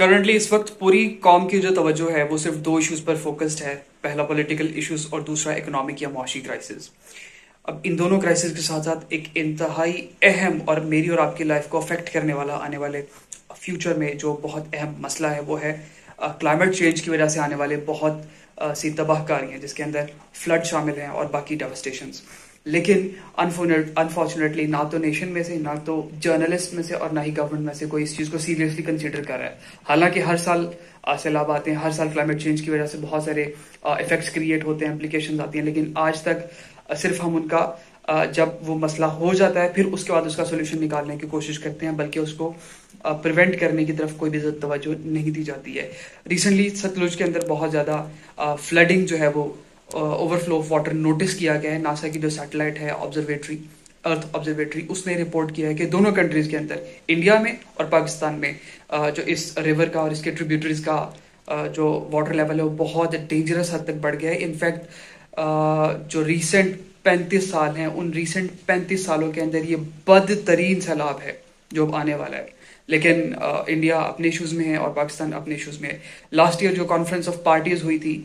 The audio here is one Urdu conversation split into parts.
کرنٹلی اس وقت پوری قوم کی جو توجہ ہے وہ صرف دو ایشوز پر فوکسڈ ہے. پہلا پولیٹیکل ایشوز اور دوسرا اکنامک یا معاشی کرائسس. اب ان دونوں کرائسس کے ساتھ ساتھ ایک انتہائی اہم اور میری اور آپ کی لائف کو افیکٹ کرنے والا آنے والے فیوچر میں جو بہت اہم مسئلہ ہے وہ ہے کلائمیٹ چینج کی وجہ سے آنے والے بہت سی تباہ کاریاں جس کے اندر فلڈ شامل ہیں اور باقی ڈیوسٹیشنز. لیکن انفارچونیٹلی نہ تو نیشن میں سے، نہ تو جرنلسٹ میں سے اور نہ ہی گورنمنٹ میں سے کوئی اس چیز کو سیریسلی کنسیڈر کر رہا ہے. حالانکہ ہر سال سیلاب آتے ہیں، ہر سال کلائمیٹ چینج کی وجہ سے بہت سارے افیکٹس کریٹ ہوتے ہیں، امپلیکیشنز آتی ہیں، لیکن آج تک صرف ہم ان کا جب وہ مسئلہ ہو جاتا ہے پھر اس کے بعد اس کا سولوشن نکالنے کی کوشش کرتے ہیں، بلکہ اس کو پریونٹ کرنے کی طرف کوئی بھی توجہ نہیں دی جاتی ہے. ریسنٹلی ستلج کے اندر بہت زیادہ فلڈنگ جو ہے وہ overflow of water notice کیا گیا ہے. ناسا کی جو سیٹلائٹ ہے ارتھ آبزرویٹری، اس نے رپورٹ کیا ہے کہ دونوں کنٹریز کے اندر، انڈیا میں اور پاکستان میں، جو اس ریور کا اور اس کے ٹریبیوٹریز کا جو واٹر لیول ہے وہ بہت ڈینجرس حد تک بڑھ گیا ہے. انفیکٹ جو ریسنٹ 35 سال ہیں، ان ریسنٹ 35 سالوں کے اندر یہ بدترین سیلاب ہے جو اب آنے والا ہے. لیکن انڈیا اپنے ایشوز میں ہے اور پاکستان اپنے ایشوز میں ہے. لاسٹ ایئر جو کانفرنس آف پارٹیز ہوئی تھی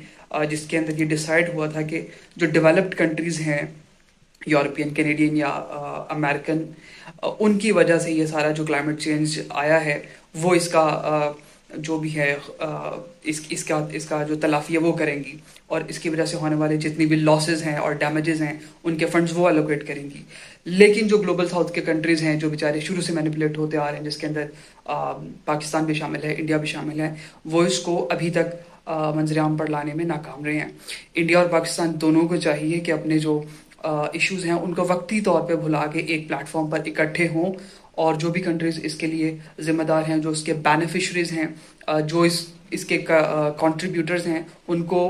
جس کے اندر یہ ڈیسائیڈ ہوا تھا کہ جو ڈیولپڈ کنٹریز ہیں، یورپین، کینیڈین یا امریکن، ان کی وجہ سے یہ سارا جو کلائمیٹ چینج آیا ہے وہ اس کا جو بھی ہے اس کا جو تلافی ہے وہ کریں گی، اور اس کی وجہ سے ہونے والے جتنی بھی لاسز ہیں اور ڈیمیجز ہیں ان کے فنڈز وہ الوکیٹ کریں گی. لیکن جو گلوبل ساؤتھ کے کنٹریز ہیں جو بیچارے شروع سے مینیپولیٹ ہوتے آ رہے ہیں، جس کے اندر پاکستان بھی شامل ہے، انڈیا بھی شامل ہے، وہ اس کو ابھی تک منظر عام پر لانے میں ناکام رہے ہیں. انڈیا اور پاکستان دونوں کو چاہیے کہ اپنے جو ایشوز ہیں ان کو وقتی طور پہ بھلا کے ایک پلیٹ فارم پر اکٹھے ہوں، اور جو بھی کنٹریز اس کے لیے ذمہ دار ہیں، جو اس کے بینیفیشریز ہیں، جو اس کے کنٹریبیوٹرز ہیں، ان کو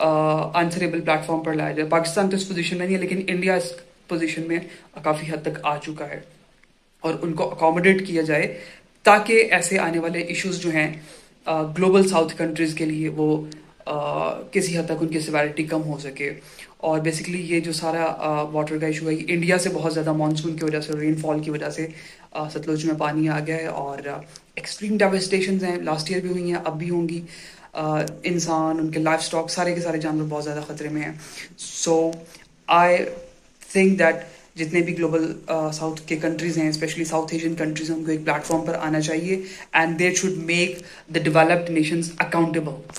آنسریبل پلیٹ فارم پر لایا جائے. پاکستان تو اس پوزیشن میں نہیں ہے، لیکن انڈیا اس پوزیشن میں کافی حد تک آ چکا ہے، اور ان کو اکوموڈیٹ کیا جائے تاکہ ایسے آنے والے ایشوز جو ہیں گلوبل ساؤتھ کنٹریز کے لیے وہ کسی حد تک ان کی سیویرٹی کم ہو سکے. اور بیسکلی یہ جو سارا واٹر کا ایشو ہے، انڈیا سے بہت زیادہ مانسون کی وجہ سے، رین فال کی وجہ سے ستلج میں پانی آ گیا ہے، اور ایکسٹریم ڈیوسٹیشنز ہیں، لاسٹ ایئر بھی ہوئی ہیں، اب بھی ہوں گی. انسان، ان کے لائف سٹاک، سارے کے سارے جانور بہت زیادہ خطرے میں ہیں. سو آئی تھنک دیٹ جتنے بھی گلوبل ساؤتھ کے کنٹریز ہیں، اسپیشلی ساؤتھ ایشین کنٹریز ہیں، ان کو ایک پلیٹ فارم پر آنا چاہیے، and they should make the developed nations accountable.